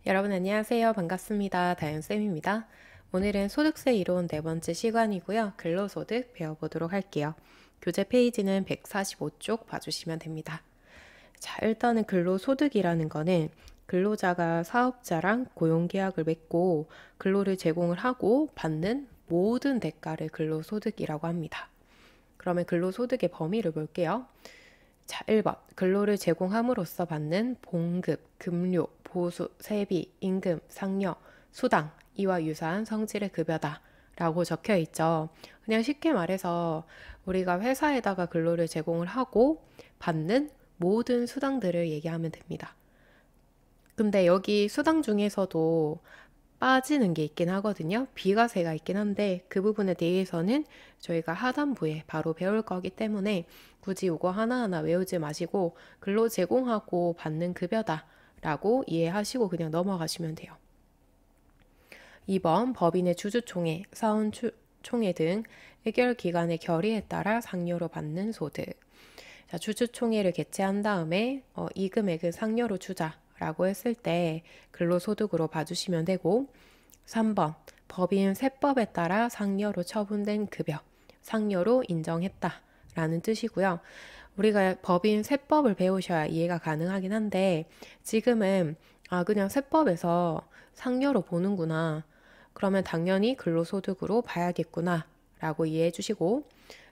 여러분 안녕하세요. 반갑습니다. 다현쌤입니다. 오늘은 소득세 이론 네 번째 시간이고요. 근로소득 배워보도록 할게요. 교재 페이지는 145쪽 봐주시면 됩니다. 자, 일단은 근로소득이라는 거는 근로자가 사업자랑 고용계약을 맺고 근로를 제공을 하고 받는 모든 대가를 근로소득이라고 합니다. 그러면 근로소득의 범위를 볼게요. 자, 1번. 근로를 제공함으로써 받는 봉급, 급료, 보수, 세비, 임금, 상여, 수당, 이와 유사한 성질의 급여다 라고 적혀 있죠. 그냥 쉽게 말해서 우리가 회사에다가 근로를 제공을 하고 받는 모든 수당들을 얘기하면 됩니다. 근데 여기 수당 중에서도 빠지는 게 있긴 하거든요. 비과세가 있긴 한데 그 부분에 대해서는 저희가 하단부에 바로 배울 거기 때문에 굳이 이거 하나하나 외우지 마시고 근로 제공하고 받는 급여다 라고 이해하시고 그냥 넘어가시면 돼요. 2번 법인의 주주총회, 사원총회 등 의결기관의 결의에 따라 상여로 받는 소득. 자, 주주총회를 개최한 다음에 이 금액은 상여로 주자라고 했을 때 근로소득으로 봐주시면 되고 3번 법인 세법에 따라 상여로 처분된 급여, 상여로 인정했다라는 뜻이고요. 우리가 법인 세법을 배우셔야 이해가 가능하긴 한데 지금은 그냥 세법에서 상여로 보는구나. 그러면 당연히 근로소득으로 봐야겠구나 라고 이해해 주시고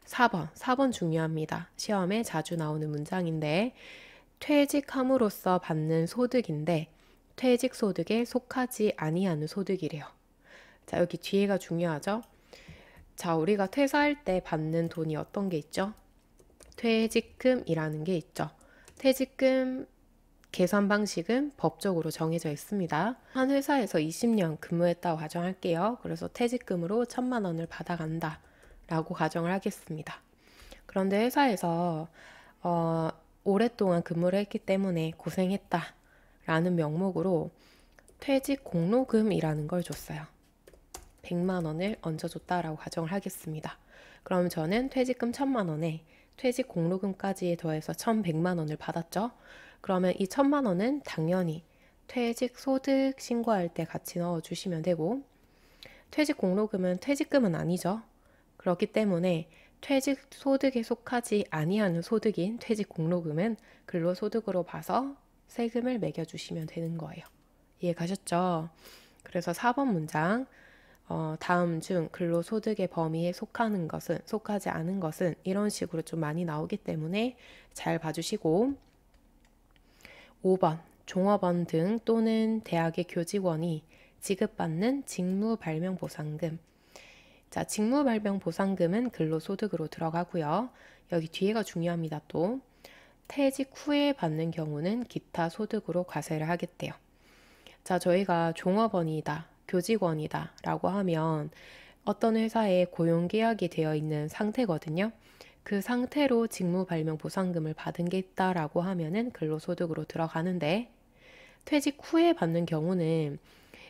4번 중요합니다. 시험에 자주 나오는 문장인데 퇴직함으로써 받는 소득인데 퇴직소득에 속하지 아니하는 소득이래요. 자, 여기 뒤에가 중요하죠? 자, 우리가 퇴사할 때 받는 돈이 어떤 게 있죠? 퇴직금이라는 게 있죠. 퇴직금 계산 방식은 법적으로 정해져 있습니다. 한 회사에서 20년 근무했다고 가정할게요. 그래서 퇴직금으로 1,000만 원을 받아간다 라고 가정을 하겠습니다. 그런데 회사에서 오랫동안 근무를 했기 때문에 고생했다 라는 명목으로 퇴직 공로금이라는 걸 줬어요. 100만 원을 얹어줬다라고 가정을 하겠습니다. 그럼 저는 퇴직금 1,000만 원에 퇴직 공로금까지 더해서 1,100만 원을 받았죠. 그러면 이 1,000만 원은 당연히 퇴직 소득 신고할 때 같이 넣어주시면 되고 퇴직 공로금은 퇴직금은 아니죠. 그렇기 때문에 퇴직 소득에 속하지 아니하는 소득인 퇴직 공로금은 근로소득으로 봐서 세금을 매겨주시면 되는 거예요. 이해 가셨죠? 그래서 4번 문장 다음 중 근로소득의 범위에 속하는 것은 속하지 않은 것은 이런 식으로 좀 많이 나오기 때문에 잘 봐주시고 5번 종업원 등 또는 대학의 교직원이 지급받는 직무발명보상금. 자, 직무발명보상금은 근로소득으로 들어가고요. 여기 뒤에가 중요합니다. 또 퇴직 후에 받는 경우는 기타 소득으로 과세를 하겠대요. 자, 저희가 종업원이다, 교직원이다 라고 하면 어떤 회사에 고용계약이 되어 있는 상태거든요. 그 상태로 직무발명보상금을 받은 게 있다라고 하면은 근로소득으로 들어가는데 퇴직 후에 받는 경우는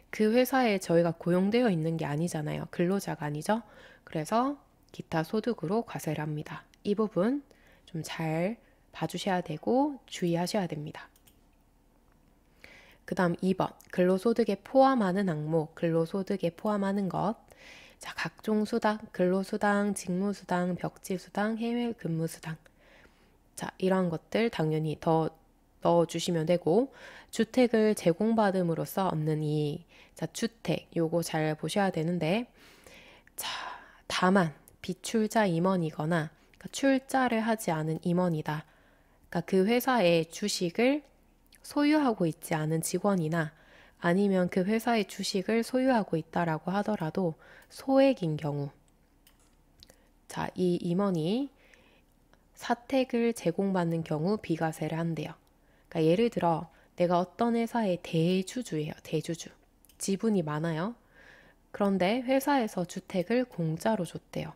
그 회사에 저희가 고용되어 있는 게 아니잖아요. 근로자가 아니죠. 그래서 기타 소득으로 과세를 합니다. 이 부분 좀 잘 봐주셔야 되고 주의하셔야 됩니다. 그 다음 2번 근로소득에 포함하는 항목, 근로소득에 포함하는 것. 자, 각종 수당, 근로수당, 직무수당, 벽지수당, 해외 근무수당. 자, 이런 것들 당연히 더 넣어주시면 되고 주택을 제공받음으로써 얻는 이익. 자, 주택 요거 잘 보셔야 되는데 자, 다만 비출자 임원이거나 그러니까 출자를 하지 않은 임원이다. 그러니까 그 회사의 주식을 소유하고 있지 않은 직원이나 아니면 그 회사의 주식을 소유하고 있다라고 하더라도 소액인 경우 자, 이 임원이 사택을 제공받는 경우 비과세를 한대요. 그러니까 예를 들어 내가 어떤 회사의 대주주예요. 대주주. 지분이 많아요. 그런데 회사에서 주택을 공짜로 줬대요.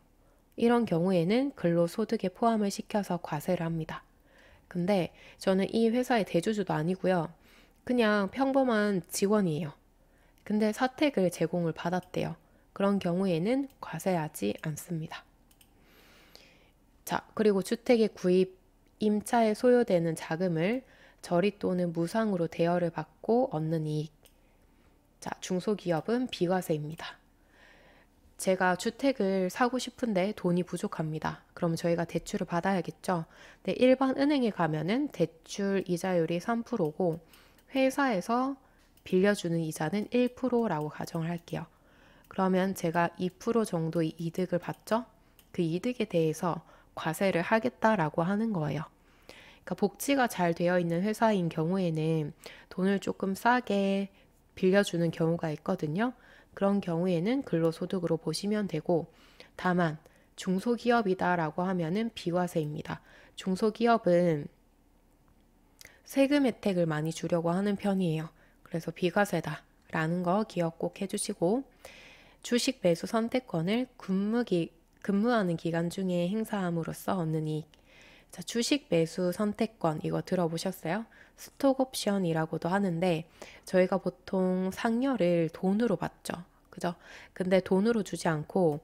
이런 경우에는 근로소득에 포함을 시켜서 과세를 합니다. 근데 저는 이 회사의 대주주도 아니고요. 그냥 평범한 직원이에요. 근데 사택을 제공을 받았대요. 그런 경우에는 과세하지 않습니다. 자, 그리고 주택의 구입, 임차에 소요되는 자금을 저리 또는 무상으로 대여를 받고 얻는 이익. 자, 중소기업은 비과세입니다. 제가 주택을 사고 싶은데 돈이 부족합니다. 그럼 저희가 대출을 받아야겠죠. 근데 일반 은행에 가면은 대출 이자율이 3%고 회사에서 빌려주는 이자는 1%라고 가정을 할게요. 그러면 제가 2% 정도의 이득을 받죠? 그 이득에 대해서 과세를 하겠다라고 하는 거예요. 그러니까 복지가 잘 되어 있는 회사인 경우에는 돈을 조금 싸게 빌려주는 경우가 있거든요. 그런 경우에는 근로소득으로 보시면 되고, 다만 중소기업이다라고 하면은 비과세입니다. 중소기업은 세금 혜택을 많이 주려고 하는 편이에요. 그래서 비과세다라는 거 기억 꼭 해주시고, 주식 매수 선택권을 근무하는 기간 중에 행사함으로써 얻는 이익. 자, 주식 매수 선택권 이거 들어보셨어요? 스톡 옵션이라고도 하는데 저희가 보통 상여를 돈으로 받죠. 그죠? 근데 돈으로 주지 않고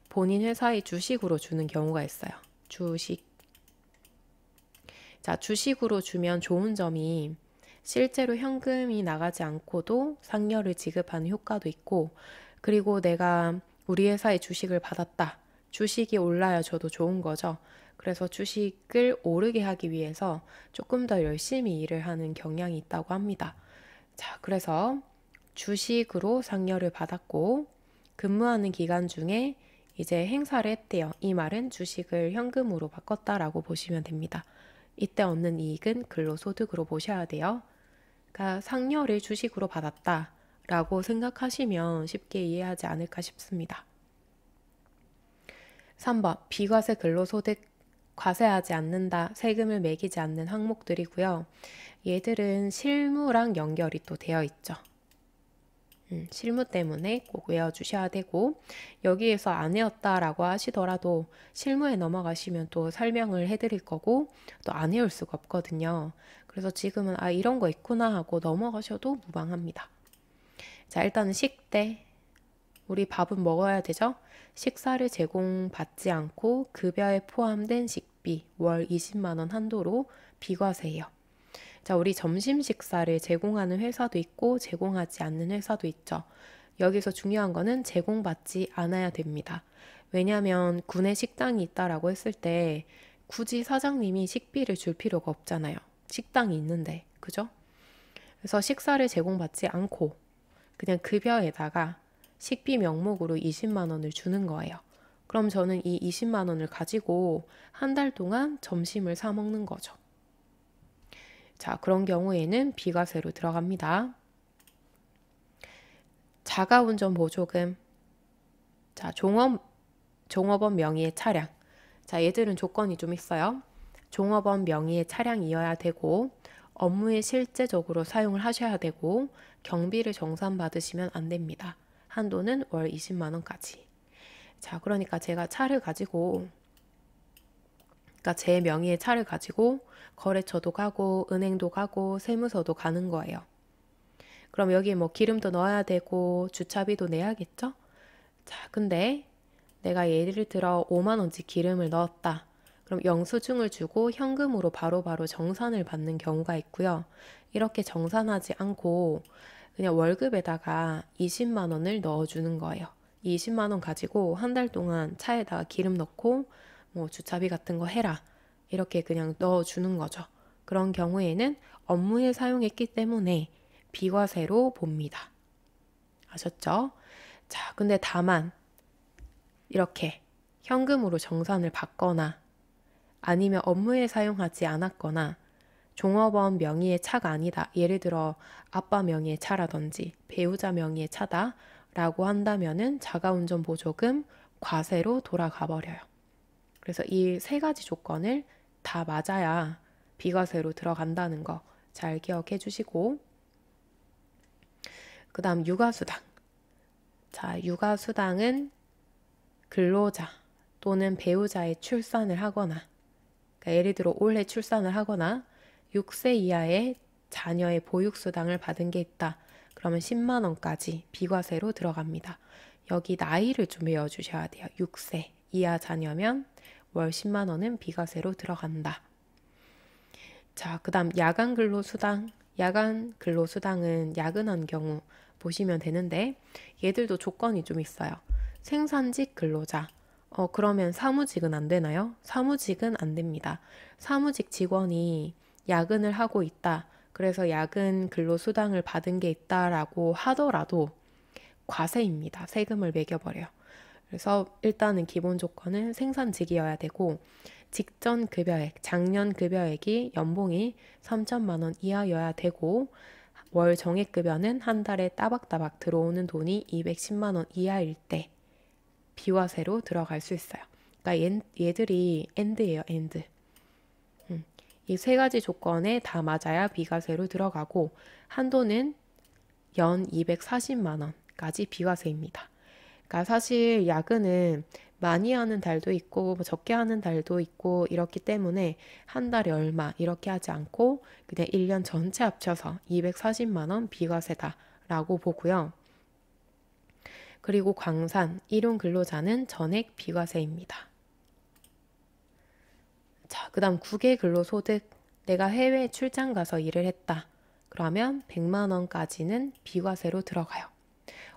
본인 회사의 주식으로 주는 경우가 있어요. 주식. 자, 주식으로 주면 좋은 점이 실제로 현금이 나가지 않고도 상여를 지급하는 효과도 있고, 그리고 내가 우리 회사의 주식을 받았다. 주식이 올라야 저도 좋은 거죠. 그래서 주식을 오르게 하기 위해서 조금 더 열심히 일을 하는 경향이 있다고 합니다. 자, 그래서 주식으로 상여를 받았고 근무하는 기간 중에 이제 행사를 했대요. 이 말은 주식을 현금으로 바꿨다라고 보시면 됩니다. 이때 얻는 이익은 근로소득으로 보셔야 돼요. 그러니까 상여를 주식으로 받았다라고 생각하시면 쉽게 이해하지 않을까 싶습니다. 3번 비과세 근로소득 과세하지 않는다, 세금을 매기지 않는 항목들이고요. 얘들은 실무랑 연결이 또 되어 있죠. 실무 때문에 꼭 외워주셔야 되고, 여기에서 안 외웠다라고 하시더라도 실무에 넘어가시면 또 설명을 해드릴 거고 또 안 외울 수가 없거든요. 그래서 지금은 아 이런 거 있구나 하고 넘어가셔도 무방합니다. 자, 일단은 식대. 우리 밥은 먹어야 되죠? 식사를 제공받지 않고 급여에 포함된 식비 월 20만 원 한도로 비과세예요. 자, 우리 점심 식사를 제공하는 회사도 있고 제공하지 않는 회사도 있죠. 여기서 중요한 거는 제공받지 않아야 됩니다. 왜냐하면 구내 식당이 있다라고 했을 때 굳이 사장님이 식비를 줄 필요가 없잖아요. 식당이 있는데, 그죠? 그래서 식사를 제공받지 않고 그냥 급여에다가 식비 명목으로 20만 원을 주는 거예요. 그럼 저는 이 20만 원을 가지고 한 달 동안 점심을 사 먹는 거죠. 자, 그런 경우에는 비과세로 들어갑니다. 자가운전 보조금. 자, 종업원 명의의 차량. 자, 얘들은 조건이 좀 있어요. 종업원 명의의 차량이어야 되고, 업무에 실제적으로 사용을 하셔야 되고, 경비를 정산받으시면 안 됩니다. 한도는 월 20만 원까지. 자, 그러니까 제가 차를 가지고, 그러니까 제 명의의 차를 가지고 거래처도 가고 은행도 가고 세무서도 가는 거예요. 그럼 여기에 뭐 기름도 넣어야 되고 주차비도 내야겠죠? 자, 근데 내가 예를 들어 5만 원치 기름을 넣었다. 그럼 영수증을 주고 현금으로 바로바로 정산을 받는 경우가 있고요. 이렇게 정산하지 않고 그냥 월급에다가 20만 원을 넣어주는 거예요. 20만 원 가지고 한 달 동안 차에다가 기름 넣고 뭐 주차비 같은 거 해라. 이렇게 그냥 넣어주는 거죠. 그런 경우에는 업무에 사용했기 때문에 비과세로 봅니다. 아셨죠? 자, 근데 다만 이렇게 현금으로 정산을 받거나 아니면 업무에 사용하지 않았거나 종업원 명의의 차가 아니다. 예를 들어 아빠 명의의 차라든지 배우자 명의의 차다 라고 한다면은 자가운전 보조금 과세로 돌아가 버려요. 그래서 이 세 가지 조건을 다 맞아야 비과세로 들어간다는 거 잘 기억해 주시고, 그 다음 육아수당. 자, 육아수당은 근로자 또는 배우자의 출산을 하거나, 그러니까 예를 들어 올해 출산을 하거나 6세 이하의 자녀의 보육수당을 받은 게 있다. 그러면 10만 원까지 비과세로 들어갑니다. 여기 나이를 좀 외워주셔야 돼요. 6세 이하 자녀면 월 10만 원은 비과세로 들어간다. 자, 그 다음 야간 근로수당. 야간 근로수당은 야근한 경우 보시면 되는데 얘들도 조건이 좀 있어요. 생산직 근로자. 그러면 사무직은 안 되나요? 사무직은 안 됩니다. 사무직 직원이 야근을 하고 있다. 그래서 야근 근로수당을 받은 게 있다라고 하더라도 과세입니다. 세금을 매겨버려요. 그래서 일단은 기본 조건은 생산직이어야 되고 직전 급여액, 작년 급여액이 연봉이 3천만 원 이하여야 되고 월 정액급여는 한 달에 따박따박 들어오는 돈이 210만 원 이하일 때 비과세로 들어갈 수 있어요. 그러니까 얘들이 엔드예요, 엔드. 이 세 가지 조건에 다 맞아야 비과세로 들어가고 한도는 연 240만 원까지 비과세입니다. 그러니까 사실 야근은 많이 하는 달도 있고 적게 하는 달도 있고 이렇기 때문에 한 달에 얼마 이렇게 하지 않고 그냥 1년 전체 합쳐서 240만 원 비과세다라고 보고요. 그리고 광산, 일용 근로자는 전액 비과세입니다. 자, 그다음 국외 근로소득. 내가 해외 출장 가서 일을 했다. 그러면 100만 원까지는 비과세로 들어가요.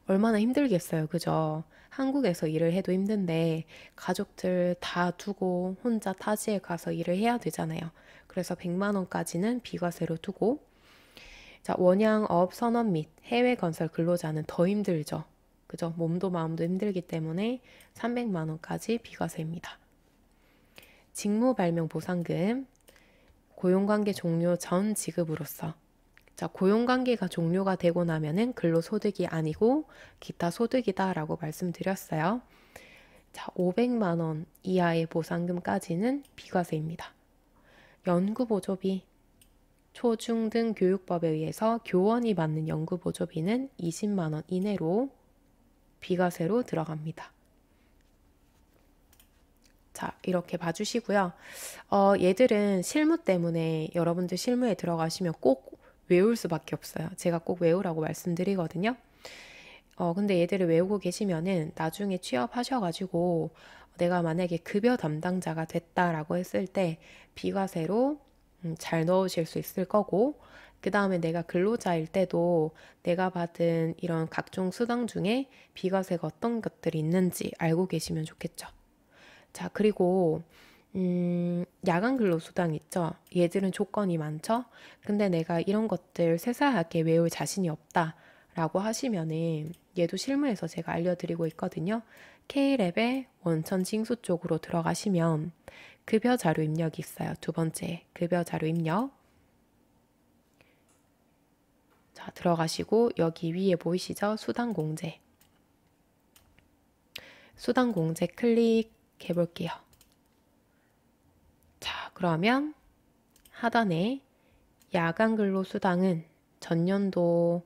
얼마나 힘들겠어요. 그죠? 한국에서 일을 해도 힘든데 가족들 다 두고 혼자 타지에 가서 일을 해야 되잖아요. 그래서 100만 원까지는 비과세로 두고 자, 원양업 선원 및 해외 건설 근로자는 더 힘들죠. 그죠? 몸도 마음도 힘들기 때문에 300만 원까지 비과세입니다. 직무 발명 보상금 고용관계 종료 전 지급으로서 자, 고용관계가 종료가 되고 나면은 근로소득이 아니고 기타 소득이다라고 말씀드렸어요. 자, 500만 원 이하의 보상금까지는 비과세입니다. 연구보조비, 초중등 교육법에 의해서 교원이 받는 연구보조비는 20만 원 이내로 비과세로 들어갑니다. 자, 이렇게 봐주시고요. 얘들은 실무 때문에 여러분들 실무에 들어가시면 꼭 외울 수밖에 없어요. 제가 꼭 외우라고 말씀드리거든요. 근데 얘들을 외우고 계시면은 나중에 취업하셔가지고 내가 만약에 급여 담당자가 됐다라고 했을 때 비과세로 잘 넣으실 수 있을 거고 그 다음에 내가 근로자일 때도 내가 받은 이런 각종 수당 중에 비과세가 어떤 것들이 있는지 알고 계시면 좋겠죠. 자, 그리고 야간 근로수당 있죠? 얘들은 조건이 많죠? 근데 내가 이런 것들 세세하게 외울 자신이 없다라고 하시면은 얘도 실무에서 제가 알려드리고 있거든요. K랩의 원천 징수 쪽으로 들어가시면 급여 자료 입력이 있어요. 두 번째, 급여 자료 입력. 자, 들어가시고 여기 위에 보이시죠? 수당 공제. 수당 공제 클릭해 볼게요. 자, 그러면 하단에 야간 근로 수당은 전년도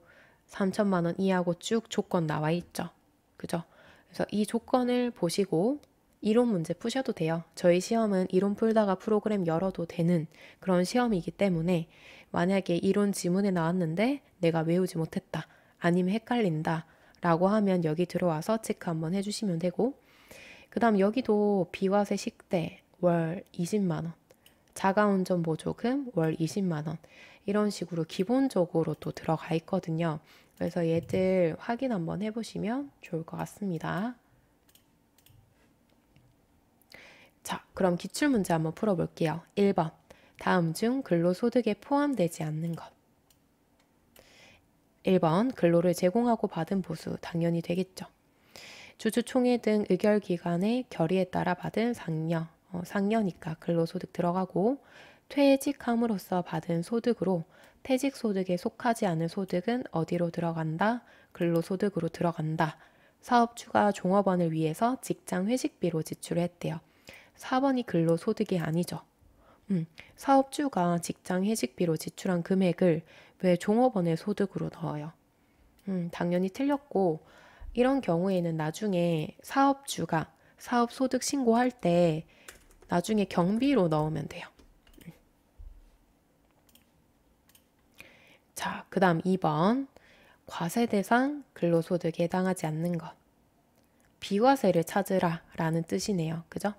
3천만 원 이하고 쭉 조건 나와 있죠. 그죠? 그래서 이 조건을 보시고 이론 문제 푸셔도 돼요. 저희 시험은 이론 풀다가 프로그램 열어도 되는 그런 시험이기 때문에 만약에 이론 지문에 나왔는데 내가 외우지 못했다. 아니면 헷갈린다. 라고 하면 여기 들어와서 체크 한번 해주시면 되고 그 다음 여기도 비과세 식대 월 20만 원 자가운전 보조금 월 20만 원 이런 식으로 기본적으로 또 들어가 있거든요. 그래서 얘들 확인 한번 해보시면 좋을 것 같습니다. 자, 그럼 기출문제 한번 풀어볼게요. 1번. 다음 중 근로소득에 포함되지 않는 것. 1번. 근로를 제공하고 받은 보수 당연히 되겠죠. 주주총회 등 의결기관의 결의에 따라 받은 상여, 상여니까 근로소득 들어가고 퇴직함으로써 받은 소득으로 퇴직소득에 속하지 않은 소득은 어디로 들어간다? 근로소득으로 들어간다. 사업주가 종업원을 위해서 직장 회식비로 지출했대요. 4번이 근로소득이 아니죠. 사업주가 직장 회식비로 지출한 금액을 왜 종업원의 소득으로 넣어요? 당연히 틀렸고 이런 경우에는 나중에 사업주가 사업소득 신고할 때 나중에 경비로 넣으면 돼요. 자, 그 다음 2번. 과세 대상 근로소득에 해당하지 않는 것. 비과세를 찾으라 라는 뜻이네요. 그죠?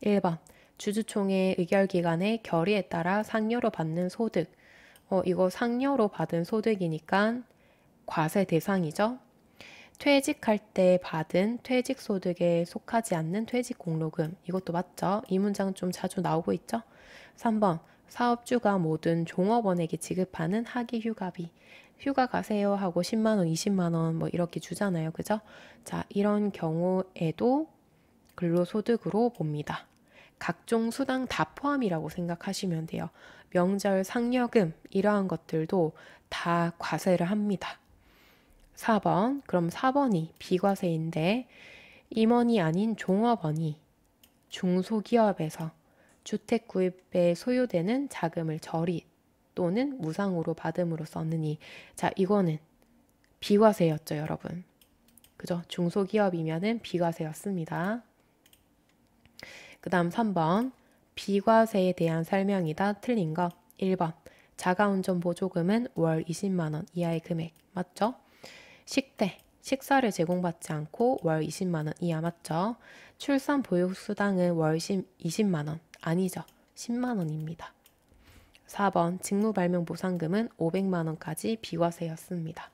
1번. 주주총회 의결기관의 결의에 따라 상여로 받는 소득. 이거 상여로 받은 소득이니까 과세 대상이죠. 퇴직할 때 받은 퇴직소득에 속하지 않는 퇴직공로금. 이것도 맞죠? 이 문장 좀 자주 나오고 있죠? 3번. 사업주가 모든 종업원에게 지급하는 학위휴가비. 휴가 가세요 하고 10만 원, 20만 원 뭐 이렇게 주잖아요. 그죠? 자, 이런 경우에도 근로소득으로 봅니다. 각종 수당 다 포함이라고 생각하시면 돼요. 명절, 상여금 이러한 것들도 다 과세를 합니다. 4번. 그럼 4번이 비과세인데 임원이 아닌 종업원이 중소기업에서 주택 구입에 소요되는 자금을 저리 또는 무상으로 받음으로 썼느니 자 이거는 비과세였죠 여러분. 그죠? 중소기업이면은 비과세였습니다. 그 다음 3번 비과세에 대한 설명이다. 틀린 거 1번 자가운전 보조금은 월 20만 원 이하의 금액 맞죠? 식사를 제공받지 않고 월 20만 원 이하 맞죠? 출산 보육수당은 월 20만 원 아니죠? 10만 원입니다. 4번 직무발명보상금은 500만 원까지 비과세였습니다.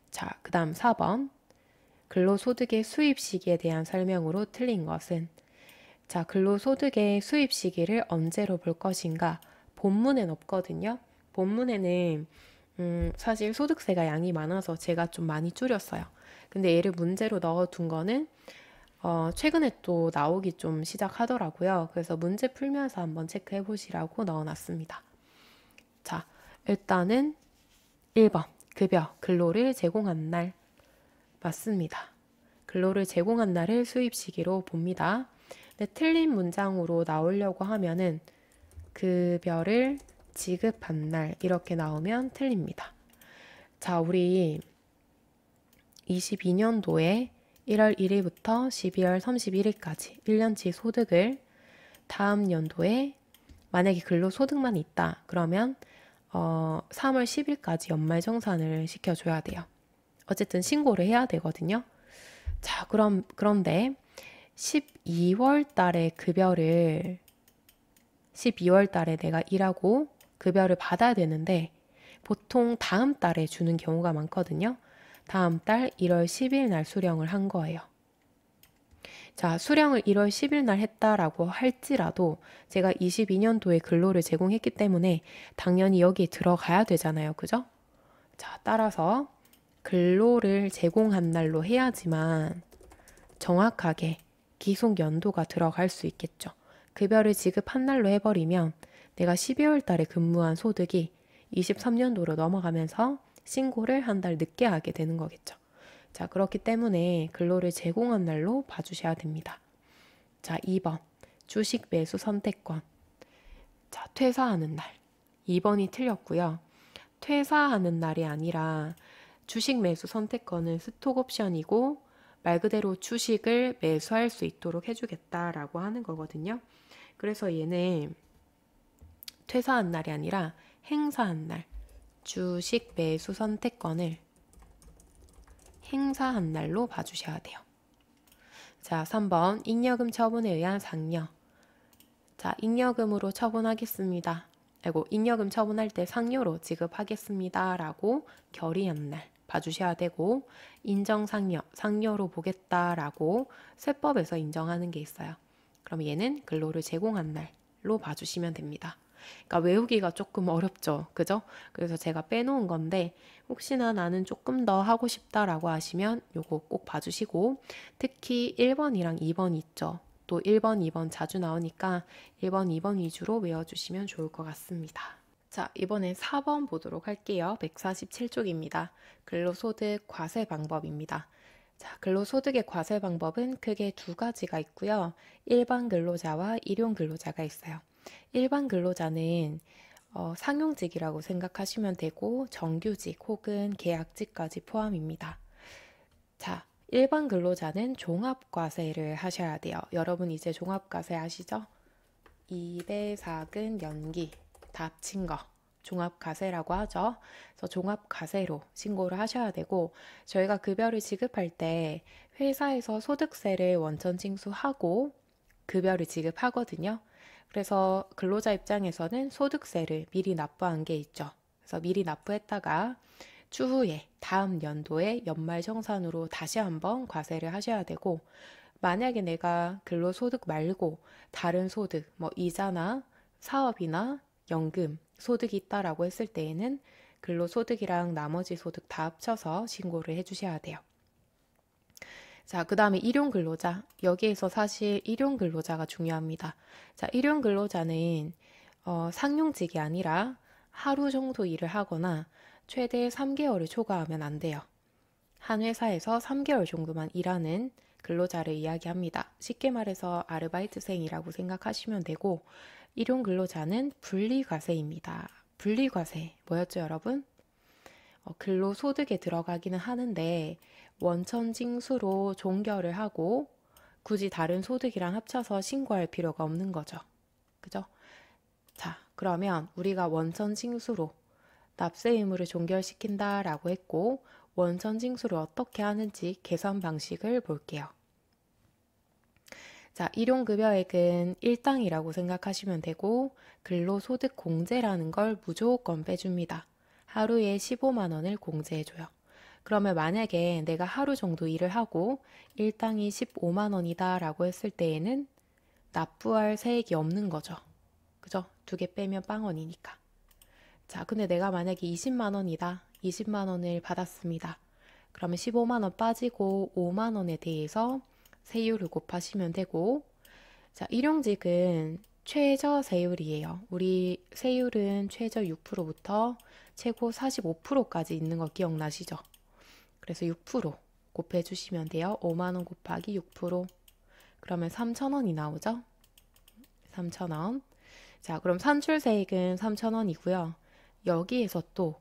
자, 그 다음 4번 근로소득의 수입 시기에 대한 설명으로 틀린 것은 자, 근로소득의 수입 시기를 언제로 볼 것인가? 본문엔 없거든요. 본문에는 사실 소득세가 양이 많아서 제가 좀 많이 줄였어요. 근데 얘를 문제로 넣어둔 거는 최근에 또 나오기 좀 시작하더라고요. 그래서 문제 풀면서 한번 체크해 보시라고 넣어놨습니다. 자, 일단은 1번 급여, 근로를 제공한 날 맞습니다. 근로를 제공한 날을 수입 시기로 봅니다. 근데 틀린 문장으로 나오려고 하면은 급여를 지급한 날 이렇게 나오면 틀립니다. 자, 우리 22년도에 1월 1일부터 12월 31일까지 1년치 소득을 다음 연도에 만약에 근로소득만 있다 그러면 3월 10일까지 연말정산을 시켜줘야 돼요. 어쨌든 신고를 해야 되거든요. 자, 그런데 12월 달에 12월 달에 내가 일하고 급여를 받아야 되는데 보통 다음 달에 주는 경우가 많거든요. 다음 달 1월 10일 날 수령을 한 거예요. 자, 수령을 1월 10일 날 했다라고 할지라도 제가 22년도에 근로를 제공했기 때문에 당연히 여기에 들어가야 되잖아요. 그죠? 자, 따라서 근로를 제공한 날로 해야지만 정확하게 기속 연도가 들어갈 수 있겠죠. 급여를 지급한 날로 해버리면 내가 12월 달에 근무한 소득이 23년도로 넘어가면서 신고를 한 달 늦게 하게 되는 거겠죠. 자, 그렇기 때문에 근로를 제공한 날로 봐주셔야 됩니다. 자, 2번 주식 매수 선택권. 자, 퇴사하는 날. 2번이 틀렸고요. 퇴사하는 날이 아니라 주식 매수 선택권은 스톡 옵션이고 말 그대로 주식을 매수할 수 있도록 해주겠다라고 하는 거거든요. 그래서 얘는 퇴사한 날이 아니라 행사한 날, 주식 매수 선택권을 행사한 날로 봐주셔야 돼요. 자, 3번 잉여금 처분에 의한 상여. 자, 잉여금으로 처분하겠습니다. 잉여금 처분할 때 상여로 지급하겠습니다 라고 결의한 날 봐주셔야 되고 인정상여, 상여로 보겠다라고 세법에서 인정하는 게 있어요. 그럼 얘는 근로를 제공한 날로 봐주시면 됩니다. 그러니까 외우기가 조금 어렵죠. 그죠? 그래서 제가 빼놓은 건데 혹시나 나는 조금 더 하고 싶다라고 하시면 요거 꼭 봐주시고 특히 1번이랑 2번 있죠. 또 1번, 2번 자주 나오니까 1번, 2번 위주로 외워주시면 좋을 것 같습니다. 자, 이번엔 4번 보도록 할게요. 147쪽입니다. 근로소득 과세 방법입니다. 자, 근로소득의 과세 방법은 크게 두 가지가 있고요. 일반 근로자와 일용 근로자가 있어요. 일반 근로자는 상용직이라고 생각하시면 되고 정규직 혹은 계약직까지 포함입니다. 자, 일반 근로자는 종합과세를 하셔야 돼요. 여러분 이제 종합과세 아시죠? 2배사근 연기 다 합친 거 종합과세라고 하죠. 그래서 종합과세로 신고를 하셔야 되고 저희가 급여를 지급할 때 회사에서 소득세를 원천 징수하고 급여를 지급하거든요. 그래서 근로자 입장에서는 소득세를 미리 납부한 게 있죠. 그래서 미리 납부했다가 추후에 다음 연도에 연말정산으로 다시 한번 과세를 하셔야 되고, 만약에 내가 근로소득 말고 다른 소득, 뭐 이자나 사업이나 연금 소득이 있다라고 했을 때에는 근로소득이랑 나머지 소득 다 합쳐서 신고를 해주셔야 돼요. 자, 그 다음에 일용근로자. 여기에서 사실 일용근로자가 중요합니다. 자, 일용근로자는 상용직이 아니라 하루 정도 일을 하거나 최대 3개월을 초과하면 안 돼요. 한 회사에서 3개월 정도만 일하는 근로자를 이야기합니다. 쉽게 말해서 아르바이트생이라고 생각하시면 되고, 일용근로자는 분리과세입니다. 분리과세 뭐였죠, 여러분? 근로소득에 들어가기는 하는데 원천징수로 종결을 하고 굳이 다른 소득이랑 합쳐서 신고할 필요가 없는 거죠. 그죠? 자, 그러면 우리가 원천징수로 납세 의무를 종결시킨다라고 했고, 원천징수를 어떻게 하는지 계산 방식을 볼게요. 자, 일용급여액은 일당이라고 생각하시면 되고, 근로소득 공제라는 걸 무조건 빼줍니다. 하루에 15만 원을 공제해줘요. 그러면 만약에 내가 하루 정도 일을 하고 일당이 15만 원이다 라고 했을 때에는 납부할 세액이 없는 거죠. 그죠? 2개 빼면 빵원이니까. 자, 근데 내가 만약에 20만 원이다. 20만 원을 받았습니다. 그러면 15만 원 빠지고 5만 원에 대해서 세율을 곱하시면 되고, 자, 일용직은 최저 세율이에요. 우리 세율은 최저 6%부터 최고 45%까지 있는 거 기억나시죠? 그래서 6% 곱해주시면 돼요. 5만 원 곱하기 6%. 그러면 3천 원이 나오죠? 3천 원. 자, 그럼 산출세액은 3천 원이고요. 여기에서 또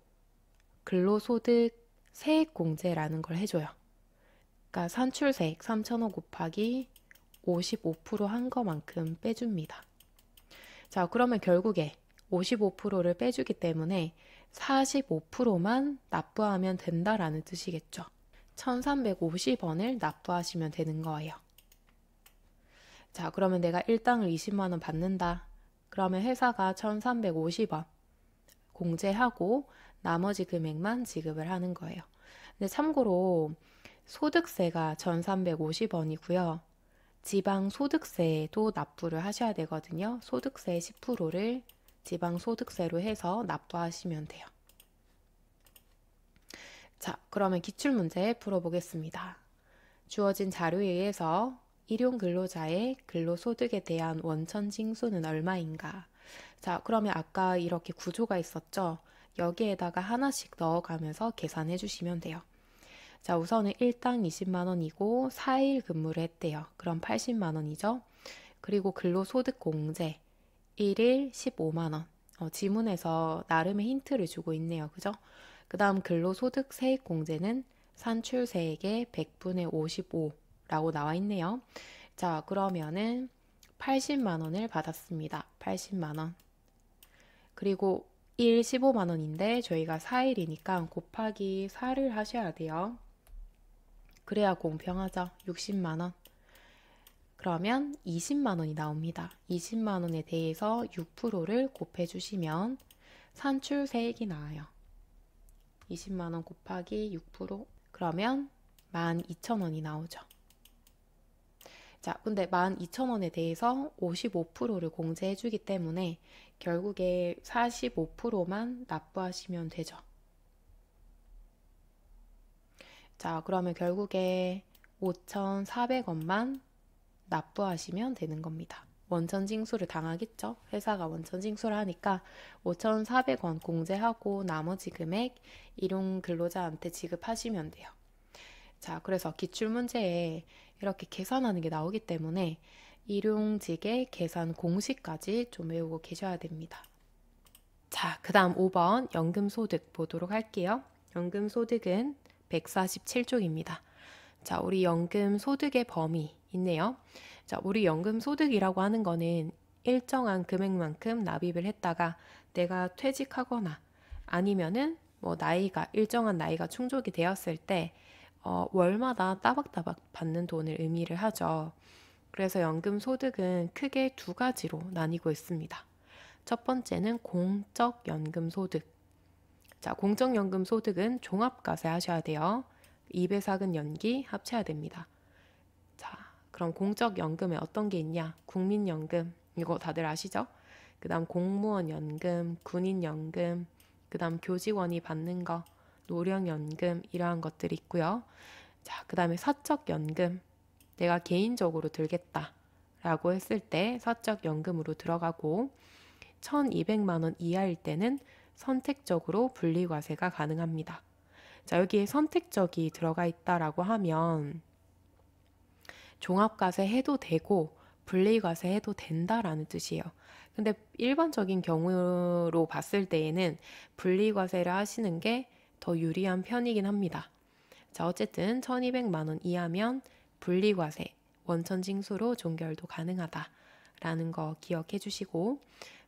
근로소득 세액공제라는 걸 해줘요. 그러니까 산출세액 3,000원 곱하기 55%한 거만큼 빼줍니다. 자, 그러면 결국에 55%를 빼주기 때문에 45%만 납부하면 된다라는 뜻이겠죠. 1,350원을 납부하시면 되는 거예요. 자, 그러면 내가 일당을 20만 원 받는다. 그러면 회사가 1,350원 공제하고 나머지 금액만 지급을 하는 거예요. 근데 참고로 소득세가 1,350원이고요. 지방소득세도 납부를 하셔야 되거든요. 소득세 10%를 지방소득세로 해서 납부하시면 돼요. 자, 그러면 기출문제 풀어보겠습니다. 주어진 자료에 의해서 일용근로자의 근로소득에 대한 원천징수는 얼마인가? 자, 그러면 아까 이렇게 구조가 있었죠? 여기에다가 하나씩 넣어가면서 계산해 주시면 돼요. 자, 우선은 일당 20만 원이고 4일 근무를 했대요. 그럼 80만 원이죠. 그리고 근로소득 공제 1일 15만 원. 지문에서 나름의 힌트를 주고 있네요. 그죠? 그 다음 근로소득 세액 공제는 산출세액의 100분의 55라고 나와 있네요. 자, 그러면은 80만 원을 받았습니다. 80만 원. 그리고 1 15만 원인데 저희가 4일이니까 곱하기 4를 하셔야 돼요. 그래야 공평하죠. 60만 원. 그러면 20만 원이 나옵니다. 20만 원에 대해서 6%를 곱해주시면 산출세액이 나와요. 20만 원 곱하기 6%. 그러면 12,000원이 나오죠. 자, 근데 12,000원에 대해서 55%를 공제해주기 때문에 결국에 45%만 납부하시면 되죠. 자, 그러면 결국에 5,400원만 납부하시면 되는 겁니다. 원천징수를 당하겠죠? 회사가 원천징수를 하니까 5,400원 공제하고 나머지 금액 일용근로자한테 지급하시면 돼요. 자, 그래서 기출문제에 이렇게 계산하는 게 나오기 때문에 일용직의 계산 공식까지 좀 외우고 계셔야 됩니다. 자, 그 다음 5번 연금소득 보도록 할게요. 연금소득은 147쪽입니다. 자, 우리 연금소득의 범위 있네요. 자, 우리 연금소득이라고 하는 거는 일정한 금액만큼 납입을 했다가 내가 퇴직하거나 아니면은 뭐 일정한 나이가 충족이 되었을 때 월마다 따박따박 받는 돈을 의미를 하죠. 그래서 연금소득은 크게 2가지로 나뉘고 있습니다. 첫 번째는 공적 연금소득, 자, 공적연금 소득은 종합과세 하셔야 돼요. 2배삭은 연기 합쳐야 됩니다. 자, 그럼 공적연금에 어떤 게 있냐? 국민연금, 이거 다들 아시죠? 그 다음 공무원연금, 군인연금, 그 다음 교직원이 받는 거, 노령연금, 이러한 것들이 있고요. 자, 그 다음에 사적연금, 내가 개인적으로 들겠다 라고 했을 때 사적연금으로 들어가고, 1200만 원 이하일 때는 선택적으로 분리과세가 가능합니다. 자, 여기에 선택적이 들어가 있다라고 하면 종합과세 해도 되고 분리과세 해도 된다라는 뜻이에요. 근데 일반적인 경우로 봤을 때에는 분리과세를 하시는 게 더 유리한 편이긴 합니다. 자, 어쨌든 1200만 원 이하면 분리과세, 원천징수로 종결도 가능하다라는 거 기억해 주시고,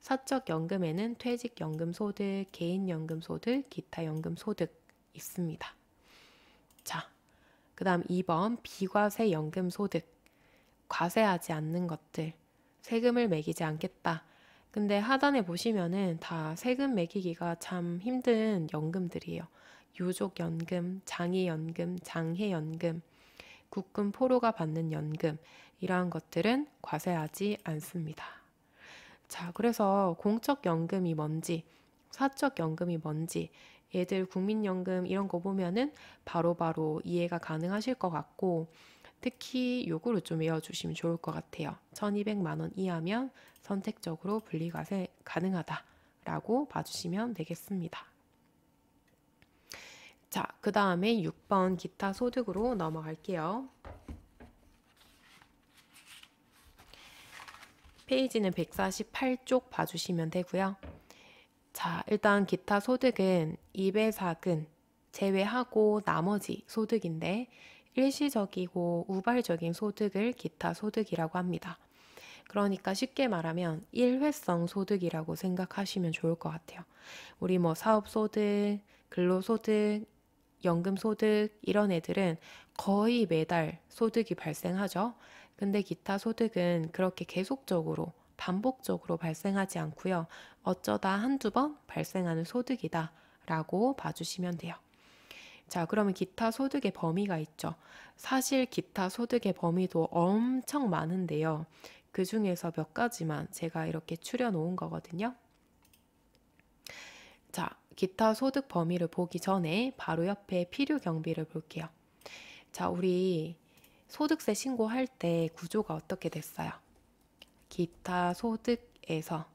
사적연금에는 퇴직연금 소득, 개인연금 소득, 기타 연금 소득 있습니다. 자, 그 다음 2번 비과세 연금 소득. 과세하지 않는 것들, 세금을 매기지 않겠다. 근데 하단에 보시면은 다 세금 매기기가 참 힘든 연금들이에요. 유족연금, 장애연금, 장해연금, 국금 포로가 받는 연금, 이러한 것들은 과세하지 않습니다. 자, 그래서 공적연금이 뭔지, 사적연금이 뭔지, 얘들 국민연금 이런 거 보면은 바로바로 이해가 가능하실 것 같고, 특히 요거를 좀 외워주시면 좋을 것 같아요. 1200만 원 이하면 선택적으로 분리과세 가능하다라고 봐주시면 되겠습니다. 자, 그 다음에 6번 기타 소득으로 넘어갈게요. 페이지는 148쪽 봐주시면 되고요. 자, 일단 기타 소득은 2배삭은 제외하고 나머지 소득인데, 일시적이고 우발적인 소득을 기타 소득이라고 합니다. 그러니까 쉽게 말하면 일회성 소득이라고 생각하시면 좋을 것 같아요. 우리 뭐 사업소득, 근로소득, 연금소득 이런 애들은 거의 매달 소득이 발생하죠. 근데 기타 소득은 그렇게 계속적으로 반복적으로 발생하지 않고요. 어쩌다 한두 번 발생하는 소득이다 라고 봐주시면 돼요. 자, 그러면 기타 소득의 범위가 있죠. 사실 기타 소득의 범위도 엄청 많은데요. 그 중에서 몇 가지만 제가 이렇게 추려 놓은 거거든요. 자, 기타 소득 범위를 보기 전에 바로 옆에 필요 경비를 볼게요. 자, 우리 소득세 신고할 때 구조가 어떻게 됐어요? 기타 소득에서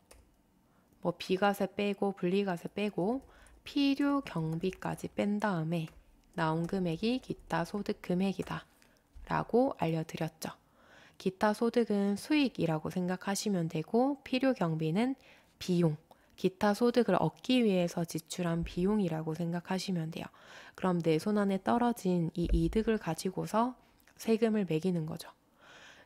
뭐 비과세 빼고 분리과세 빼고 필요 경비까지 뺀 다음에 나온 금액이 기타 소득 금액이다 라고 알려드렸죠. 기타 소득은 수익이라고 생각하시면 되고, 필요 경비는 비용, 기타 소득을 얻기 위해서 지출한 비용이라고 생각하시면 돼요. 그럼 내 손 안에 떨어진 이 이득을 가지고서 세금을 매기는 거죠.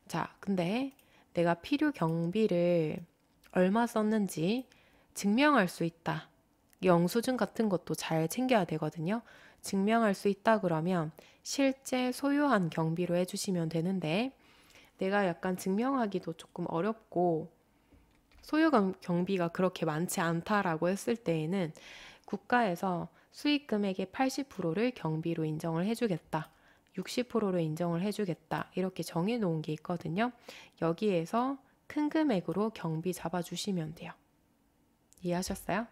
자, 근데 내가 필요 경비를 얼마 썼는지 증명할 수 있다. 영수증 같은 것도 잘 챙겨야 되거든요. 증명할 수 있다 그러면 실제 소요한 경비로 해주시면 되는데, 내가 약간 증명하기도 조금 어렵고 소요 경비가 그렇게 많지 않다라고 했을 때에는 국가에서 수익 금액의 80%를 경비로 인정을 해주겠다. 60%를 인정을 해주겠다. 이렇게 정해 놓은 게 있거든요. 여기에서 큰 금액으로 경비 잡아주시면 돼요. 이해하셨어요?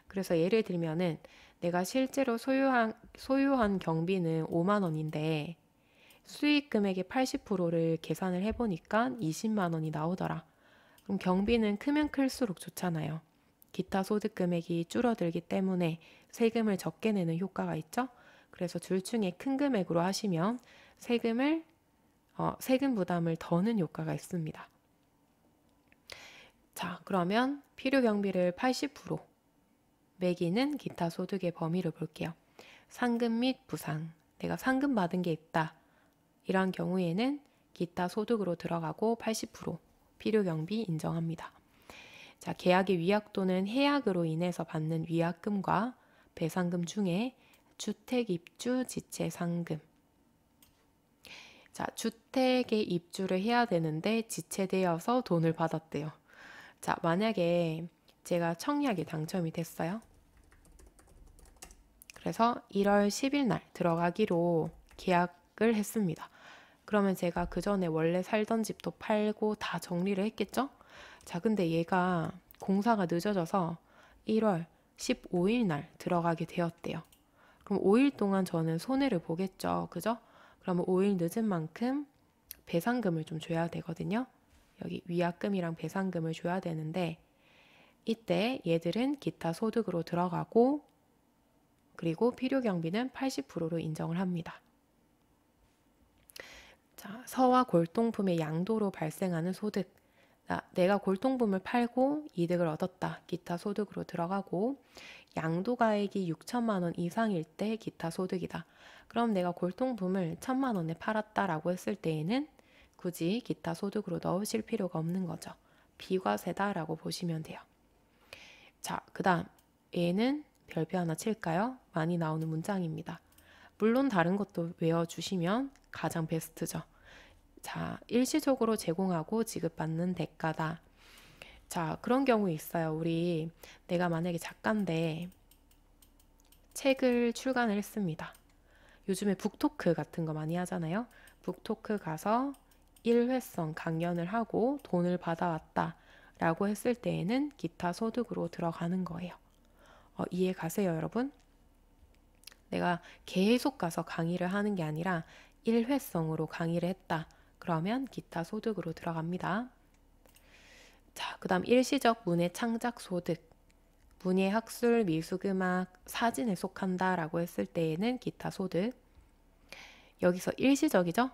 그래서 예를 들면은 내가 실제로 소유한 경비는 5만 원인데 수익 금액의 80%를 계산을 해보니까 20만 원이 나오더라. 그럼 경비는 크면 클수록 좋잖아요. 기타 소득 금액이 줄어들기 때문에 세금을 적게 내는 효과가 있죠. 그래서 둘 중에 큰 금액으로 하시면 세금 부담을 더는 효과가 있습니다. 자, 그러면 필요 경비를 80% 매기는 기타 소득의 범위를 볼게요. 상금 및 부상, 내가 상금 받은 게 있다. 이러한 경우에는 기타 소득으로 들어가고 80% 필요 경비 인정합니다. 자, 계약의 위약 또는 해약으로 인해서 받는 위약금과 배상금 중에 주택 입주 지체 상금. 자, 주택에 입주를 해야 되는데 지체되어서 돈을 받았대요. 자, 만약에 제가 청약에 당첨이 됐어요. 그래서 1월 10일 날 들어가기로 계약을 했습니다. 그러면 제가 그 전에 원래 살던 집도 팔고 다 정리를 했겠죠? 자, 근데 얘가 공사가 늦어져서 1월 15일 날 들어가게 되었대요. 그럼 5일 동안 저는 손해를 보겠죠. 그죠? 그러면 5일 늦은 만큼 배상금을 좀 줘야 되거든요. 여기 위약금이랑 배상금을 줘야 되는데 이때 얘들은 기타 소득으로 들어가고 그리고 필요 경비는 80%로 인정을 합니다. 자, 서와 골동품의 양도로 발생하는 소득. 내가 골동품을 팔고 이득을 얻었다. 기타 소득으로 들어가고 양도가액이 6천만 원 이상일 때 기타 소득이다. 그럼 내가 골동품을 1,000만 원에 팔았다라고 했을 때에는 굳이 기타 소득으로 넣으실 필요가 없는 거죠. 비과세다라고 보시면 돼요. 자, 그 다음 얘는 별표 하나 칠까요? 많이 나오는 문장입니다. 물론 다른 것도 외워주시면 가장 베스트죠. 자, 일시적으로 제공하고 지급받는 대가다. 자, 그런 경우 있어요. 내가 만약에 작가인데 책을 출간을 했습니다. 요즘에 북토크 같은 거 많이 하잖아요. 북토크 가서 일회성 강연을 하고 돈을 받아왔다 라고 했을 때에는 기타 소득으로 들어가는 거예요. 이해 가세요, 여러분? 내가 계속 가서 강의를 하는 게 아니라 일회성으로 강의를 했다. 그러면 기타 소득으로 들어갑니다. 자, 그 다음 일시적 문예 창작 소득. 문예, 학술, 미술, 음악, 사진에 속한다 라고 했을 때에는 기타 소득. 여기서 일시적이죠?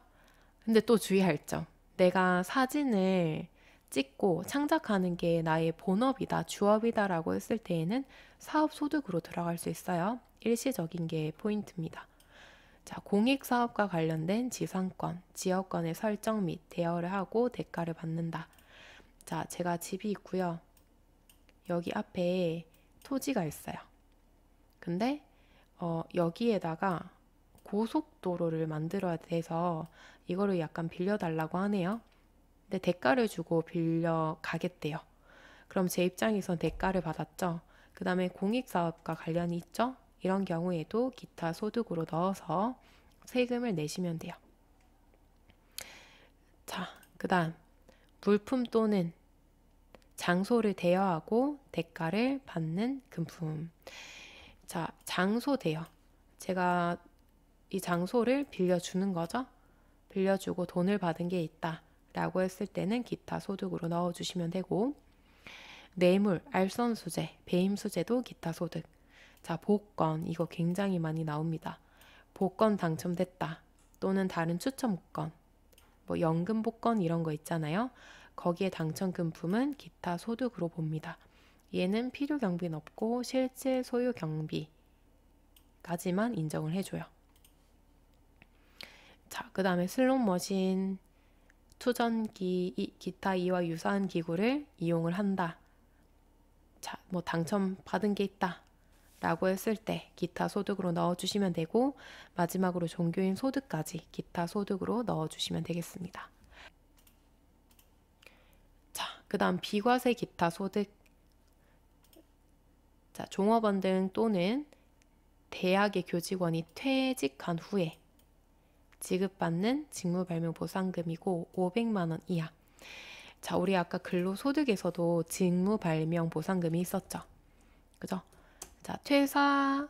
근데 또 주의할 점. 내가 사진을 찍고 창작하는 게 나의 본업이다, 주업이다 라고 했을 때에는 사업 소득으로 들어갈 수 있어요. 일시적인 게 포인트입니다. 자, 공익사업과 관련된 지상권, 지역권의 설정 및 대여를 하고 대가를 받는다. 자, 제가 집이 있고요. 여기 앞에 토지가 있어요. 근데 여기에다가 고속도로를 만들어야 돼서 이거를 약간 빌려달라고 하네요. 근데 대가를 주고 빌려 가겠대요. 그럼 제 입장에선 대가를 받았죠. 그 다음에 공익사업과 관련이 있죠. 이런 경우에도 기타 소득으로 넣어서 세금을 내시면 돼요. 자, 그 다음 물품 또는 장소를 대여하고 대가를 받는 금품. 자, 장소 대여. 제가 이 장소를 빌려주는 거죠. 빌려주고 돈을 받은 게 있다 라고 했을 때는 기타 소득으로 넣어주시면 되고 뇌물, 알선 수재, 배임 수재도 기타 소득. 자, 복권. 이거 굉장히 많이 나옵니다. 복권 당첨됐다 또는 다른 추첨권, 뭐 연금 복권 이런 거 있잖아요. 거기에 당첨 금품은 기타 소득으로 봅니다. 얘는 필요 경비는 없고 실제 소유 경비까지만 인정을 해줘요. 자, 그 다음에 슬롯머신, 투전기, 기타 이와 유사한 기구를 이용을 한다. 자, 뭐 당첨 받은 게 있다 라고 했을 때 기타 소득으로 넣어주시면 되고 마지막으로 종교인 소득까지 기타 소득으로 넣어주시면 되겠습니다. 자, 그 다음 비과세 기타 소득. 자, 종업원 등 또는 대학의 교직원이 퇴직한 후에 지급받는 직무발명보상금이고 500만 원 이하. 자, 우리 아까 근로소득에서도 직무발명보상금이 있었죠. 그죠? 자, 퇴사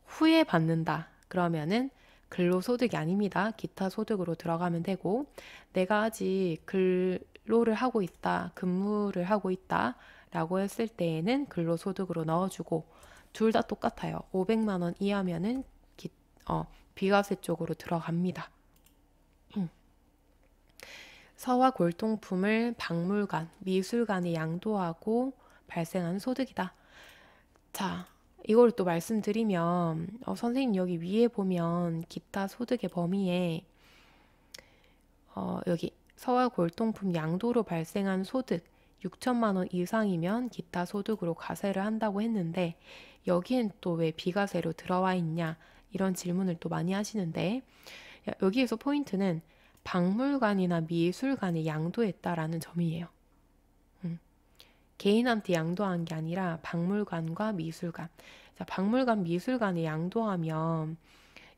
후에 받는다. 그러면은 근로소득이 아닙니다. 기타 소득으로 들어가면 되고 내가 아직 근로를 하고 있다, 근무를 하고 있다 라고 했을 때에는 근로소득으로 넣어주고 둘 다 똑같아요. 500만 원 이하면은 비과세 쪽으로 들어갑니다. 서와 골동품을 박물관, 미술관에 양도하고 발생하는 소득이다. 자, 이걸 또 말씀드리면 선생님 여기 위에 보면 기타 소득의 범위에 여기 서와 골동품 양도로 발생한 소득 6천만 원 이상이면 기타 소득으로 과세를 한다고 했는데 여기엔 또 왜 비과세로 들어와 있냐 이런 질문을 또 많이 하시는데 여기에서 포인트는 박물관이나 미술관에 양도했다라는 점이에요. 개인한테 양도한 게 아니라 박물관과 미술관. 자, 박물관, 미술관에 양도하면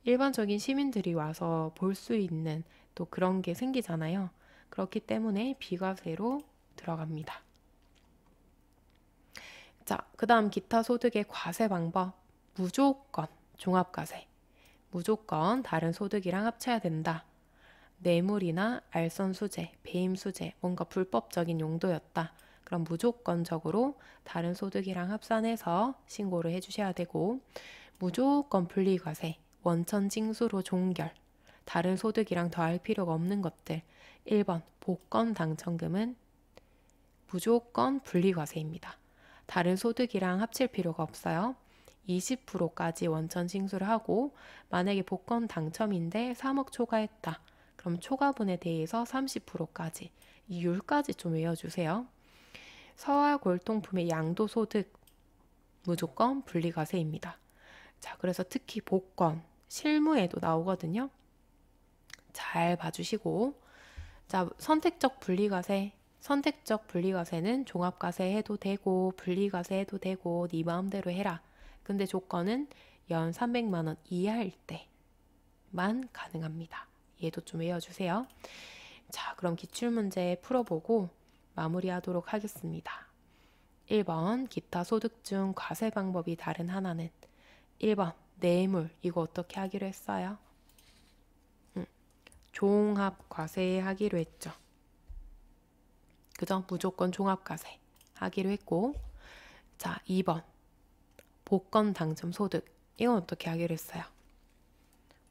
일반적인 시민들이 와서 볼 수 있는 또 그런 게 생기잖아요. 그렇기 때문에 비과세로 들어갑니다. 자, 그 다음 기타 소득의 과세 방법. 무조건 종합과세. 무조건 다른 소득이랑 합쳐야 된다. 뇌물이나 알선 수재, 배임 수재, 뭔가 불법적인 용도였다. 그럼 무조건적으로 다른 소득이랑 합산해서 신고를 해주셔야 되고, 무조건 분리과세, 원천 징수로 종결, 다른 소득이랑 더할 필요가 없는 것들. 1번 복권 당첨금은 무조건 분리과세입니다. 다른 소득이랑 합칠 필요가 없어요. 20%까지 원천 징수를 하고, 만약에 복권 당첨인데 3억 초과했다. 그럼 초과분에 대해서 30%까지, 이 율까지 좀 외워주세요. 서화 골동품의 양도소득 무조건 분리과세입니다. 자, 그래서 특히 복권 실무에도 나오거든요. 잘 봐주시고, 자, 선택적 분리과세는 종합과세 해도 되고 분리과세 해도 되고 네 마음대로 해라. 근데 조건은 연 300만 원 이하일 때만 가능합니다. 얘도 좀 외워주세요. 자, 그럼 기출문제 풀어보고 마무리하도록 하겠습니다. 1번 기타 소득 중 과세 방법이 다른 하나는 1번 뇌물. 이거 어떻게 하기로 했어요? 종합 과세 하기로 했죠. 그죠? 무조건 종합 과세 하기로 했고, 자, 2번 복권 당첨 소득. 이건 어떻게 하기로 했어요?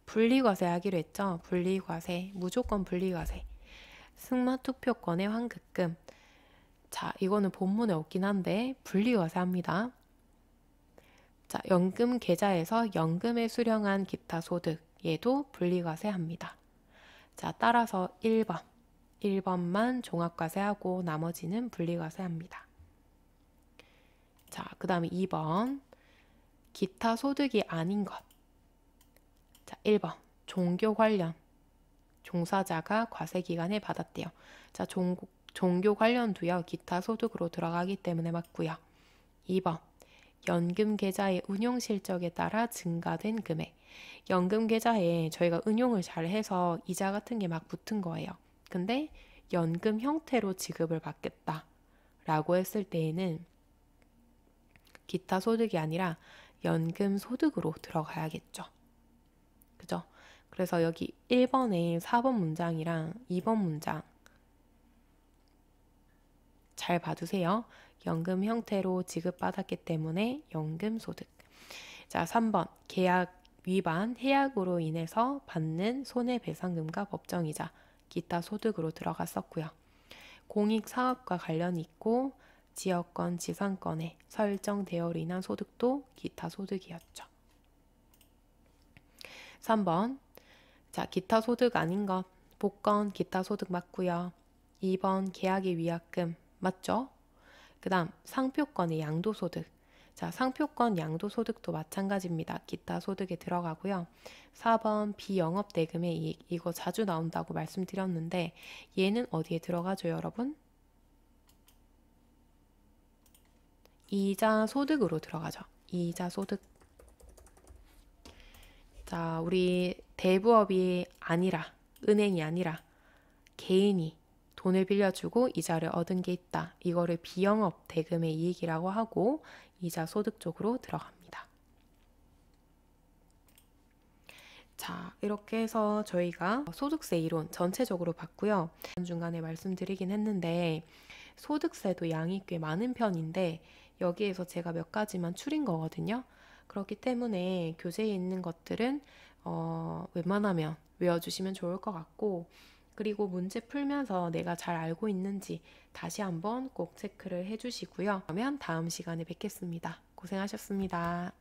분리과세 하기로 했죠. 분리과세, 무조건 분리과세. 승마 투표권의 환급금. 자, 이거는 본문에 없긴 한데 분리과세 합니다. 자, 연금 계좌에서 연금에 수령한 기타 소득. 얘도 분리과세 합니다. 자, 따라서 1번만 종합과세하고 나머지는 분리과세합니다. 자, 그 다음에 2번 기타 소득이 아닌 것. 자, 1번 종교 관련 종사자가 과세기간에 받았대요. 자, 종교 관련도요 기타 소득으로 들어가기 때문에 맞고요. 2번 연금 계좌의 운용 실적에 따라 증가된 금액. 연금 계좌에 저희가 운용을 잘 해서 이자 같은 게 막 붙은 거예요. 근데 연금 형태로 지급을 받겠다 라고 했을 때에는 기타 소득이 아니라 연금 소득으로 들어가야겠죠. 그죠? 그래서 여기 1번에 4번 문장이랑 2번 문장 잘 봐두세요. 연금 형태로 지급받았기 때문에 연금 소득. 자, 3번 계약 위반 해약으로 인해서 받는 손해배상금과 법정이자 기타 소득으로 들어갔었고요. 공익사업과 관련이 있고 지역권, 지상권에 설정되어로 인한 소득도 기타 소득이었죠. 3번 자, 기타 소득 아닌 것 복권 기타 소득 맞고요. 2번 계약의 위약금 맞죠? 그 다음 상표권의 양도소득. 자, 상표권 양도소득도 마찬가지입니다. 기타 소득에 들어가고요. 4번 비영업대금의 이익. 이거 자주 나온다고 말씀드렸는데 얘는 어디에 들어가죠, 여러분? 이자 소득으로 들어가죠. 이자 소득. 자, 우리 대부업이 아니라, 은행이 아니라 개인이 돈을 빌려주고 이자를 얻은 게 있다. 이거를 비영업 대금의 이익이라고 하고 이자 소득 쪽으로 들어갑니다. 자, 이렇게 해서 저희가 소득세 이론 전체적으로 봤고요. 중간에 말씀드리긴 했는데 소득세도 양이 꽤 많은 편인데 여기에서 제가 몇 가지만 추린 거거든요. 그렇기 때문에 교재에 있는 것들은 웬만하면 외워주시면 좋을 것 같고, 그리고 문제 풀면서 내가 잘 알고 있는지 다시 한번 꼭 체크를 해주시고요. 그러면 다음 시간에 뵙겠습니다. 고생하셨습니다.